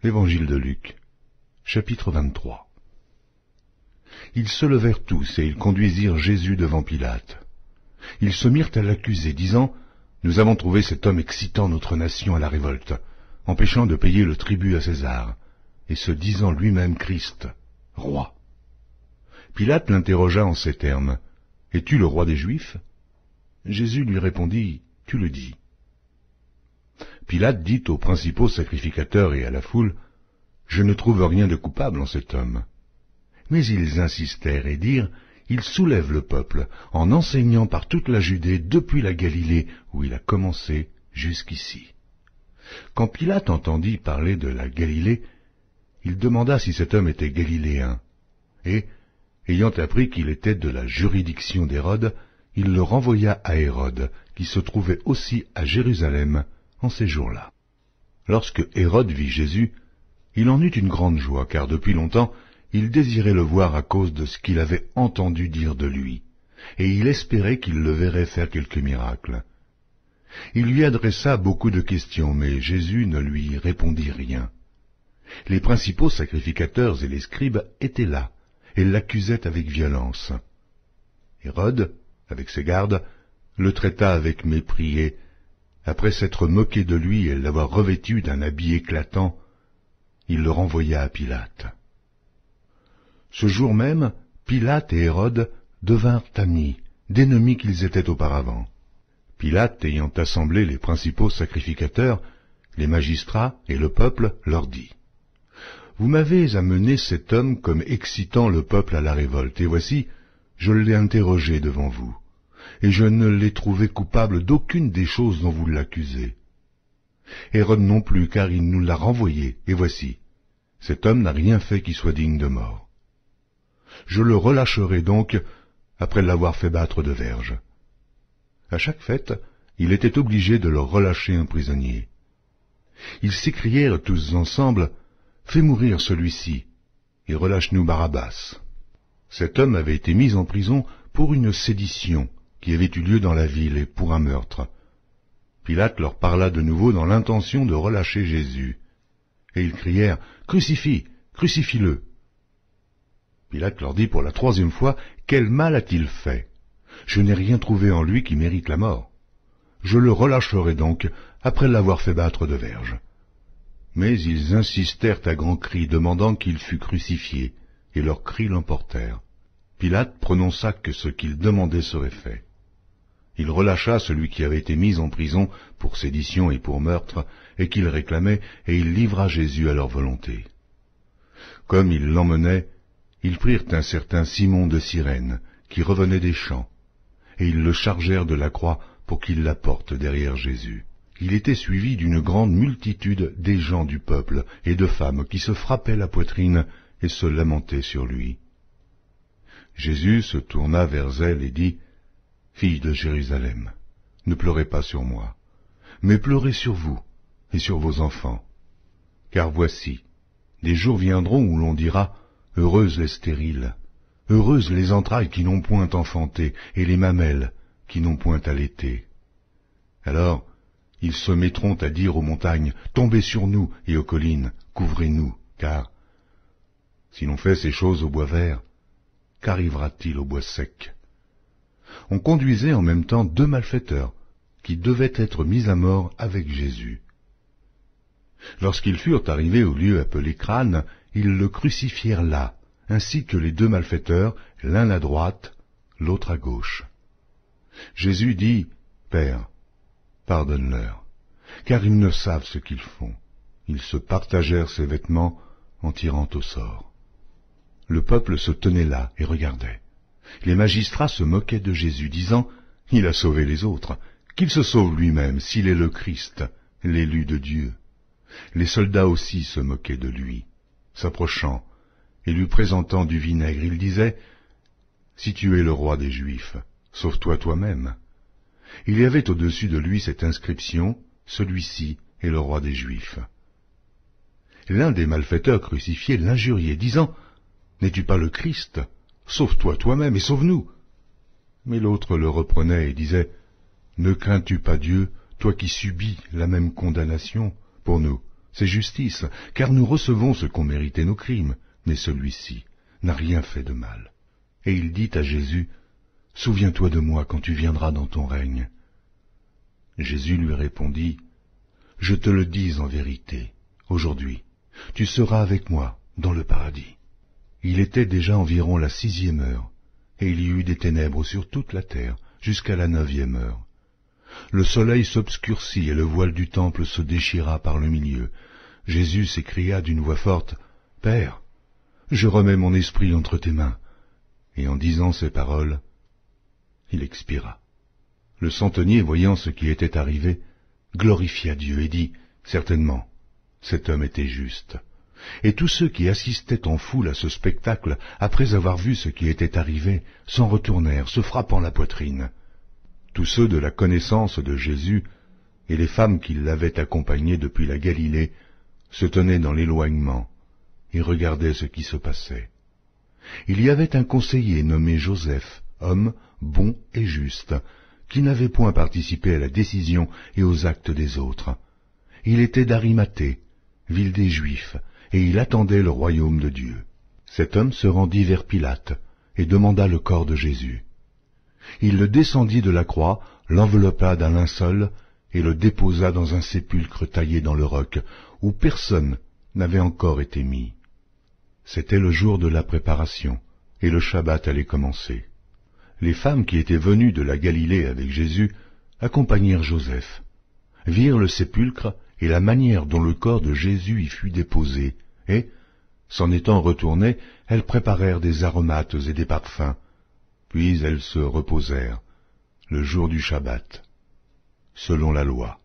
Évangile de Luc, chapitre 23. Ils se levèrent tous et ils conduisirent Jésus devant Pilate. Ils se mirent à l'accuser, disant « Nous avons trouvé cet homme excitant notre nation à la révolte, empêchant de payer le tribut à César, et se disant lui-même Christ, roi. » Pilate l'interrogea en ces termes « Es-tu le roi des Juifs ?» Jésus lui répondit « Tu le dis. » Pilate dit aux principaux sacrificateurs et à la foule « Je ne trouve rien de coupable en cet homme. » Mais ils insistèrent et dirent « Il soulève le peuple en enseignant par toute la Judée depuis la Galilée où il a commencé jusqu'ici. » Quand Pilate entendit parler de la Galilée, il demanda si cet homme était galiléen, et, ayant appris qu'il était de la juridiction d'Hérode, il le renvoya à Hérode, qui se trouvait aussi à Jérusalem en ces jours-là. Lorsque Hérode vit Jésus, il en eut une grande joie, car depuis longtemps il désirait le voir à cause de ce qu'il avait entendu dire de lui, et il espérait qu'il le verrait faire quelques miracles. Il lui adressa beaucoup de questions, mais Jésus ne lui répondit rien. Les principaux sacrificateurs et les scribes étaient là, et l'accusaient avec violence. Hérode, avec ses gardes, le traita avec mépris et, après s'être moqué de lui et l'avoir revêtu d'un habit éclatant, il le renvoya à Pilate. Ce jour même, Pilate et Hérode devinrent amis, d'ennemis qu'ils étaient auparavant. Pilate, ayant assemblé les principaux sacrificateurs, les magistrats et le peuple, leur dit « Vous m'avez amené cet homme comme excitant le peuple à la révolte, et voici, je l'ai interrogé devant vous, et je ne l'ai trouvé coupable d'aucune des choses dont vous l'accusez. Hérode non plus, car il nous l'a renvoyé, et voici, cet homme n'a rien fait qui soit digne de mort. Je le relâcherai donc après l'avoir fait battre de verge. » À chaque fête, il était obligé de leur relâcher un prisonnier. Ils s'écrièrent tous ensemble « Fais mourir celui-ci, et relâche-nous Barabbas. » Cet homme avait été mis en prison pour une sédition qui avait eu lieu dans la ville et pour un meurtre. Pilate leur parla de nouveau dans l'intention de relâcher Jésus. Et ils crièrent « Crucifie, crucifie-le » Pilate leur dit pour la troisième fois « Quel mal a-t-il fait? Je n'ai rien trouvé en lui qui mérite la mort. Je le relâcherai donc après l'avoir fait battre de verge. » Mais ils insistèrent à grands cris, demandant qu'il fût crucifié, et leurs cris l'emportèrent. Pilate prononça que ce qu'ils demandaient serait fait. Il relâcha celui qui avait été mis en prison pour sédition et pour meurtre, et qu'il réclamait, et il livra Jésus à leur volonté. Comme ils l'emmenaient, ils prirent un certain Simon de Cyrène, qui revenait des champs, et ils le chargèrent de la croix pour qu'il la porte derrière Jésus. Il était suivi d'une grande multitude des gens du peuple et de femmes qui se frappaient la poitrine et se lamentaient sur lui. Jésus se tourna vers elle et dit « Filles de Jérusalem, ne pleurez pas sur moi, mais pleurez sur vous et sur vos enfants. Car voici, des jours viendront où l'on dira « Heureuses les stériles, heureuses les entrailles qui n'ont point enfanté, et les mamelles qui n'ont point allaité. » Alors, ils se mettront à dire aux montagnes, « Tombez sur nous, et aux collines, couvrez-nous, car, si l'on fait ces choses au bois vert, qu'arrivera-t-il au bois sec ?» On conduisait en même temps 2 malfaiteurs, qui devaient être mis à mort avec Jésus. Lorsqu'ils furent arrivés au lieu appelé Crâne, ils le crucifièrent là, ainsi que les 2 malfaiteurs, l'un à droite, l'autre à gauche. Jésus dit, « Père, pardonne-leur, car ils ne savent ce qu'ils font. » Ils se partagèrent ses vêtements en tirant au sort. Le peuple se tenait là et regardait. Les magistrats se moquaient de Jésus, disant « Il a sauvé les autres, qu'il se sauve lui-même s'il est le Christ, l'élu de Dieu. » Les soldats aussi se moquaient de lui. S'approchant et lui présentant du vinaigre, il disait « Si tu es le roi des Juifs, sauve-toi toi-même. » Il y avait au-dessus de lui cette inscription « Celui-ci est le roi des Juifs. » L'un des malfaiteurs crucifiés l'injuriait, disant « N'es-tu pas le Christ? Sauve-toi toi-même et sauve-nous. » Mais l'autre le reprenait et disait « Ne crains-tu pas Dieu, toi qui subis la même condamnation pour nous, c'est justice, car nous recevons ce qu'ont mérité nos crimes, mais celui-ci n'a rien fait de mal. » Et il dit à Jésus, « Souviens-toi de moi quand tu viendras dans ton règne. » Jésus lui répondit, « Je te le dis en vérité, aujourd'hui, tu seras avec moi dans le paradis. » Il était déjà environ la 6e heure, et il y eut des ténèbres sur toute la terre jusqu'à la 9e heure. Le soleil s'obscurcit et le voile du temple se déchira par le milieu. Jésus s'écria d'une voix forte, « Père, je remets mon esprit entre tes mains. » Et en disant ces paroles, il expira. Le centenier, voyant ce qui était arrivé, glorifia Dieu et dit, « Certainement, cet homme était juste. » Et tous ceux qui assistaient en foule à ce spectacle, après avoir vu ce qui était arrivé, s'en retournèrent, se frappant la poitrine. Tous ceux de la connaissance de Jésus et les femmes qui l'avaient accompagné depuis la Galilée se tenaient dans l'éloignement et regardaient ce qui se passait. Il y avait un conseiller nommé Joseph, homme bon et juste, qui n'avait point participé à la décision et aux actes des autres. Il était d'Arimathée, ville des Juifs, et il attendait le royaume de Dieu. Cet homme se rendit vers Pilate et demanda le corps de Jésus. Il le descendit de la croix, l'enveloppa d'un linceul et le déposa dans un sépulcre taillé dans le roc, où personne n'avait encore été mis. C'était le jour de la préparation, et le Shabbat allait commencer. Les femmes qui étaient venues de la Galilée avec Jésus accompagnèrent Joseph, virent le sépulcre et la manière dont le corps de Jésus y fut déposé, et, s'en étant retournées, elles préparèrent des aromates et des parfums, puis elles se reposèrent, le jour du Shabbat, selon la loi.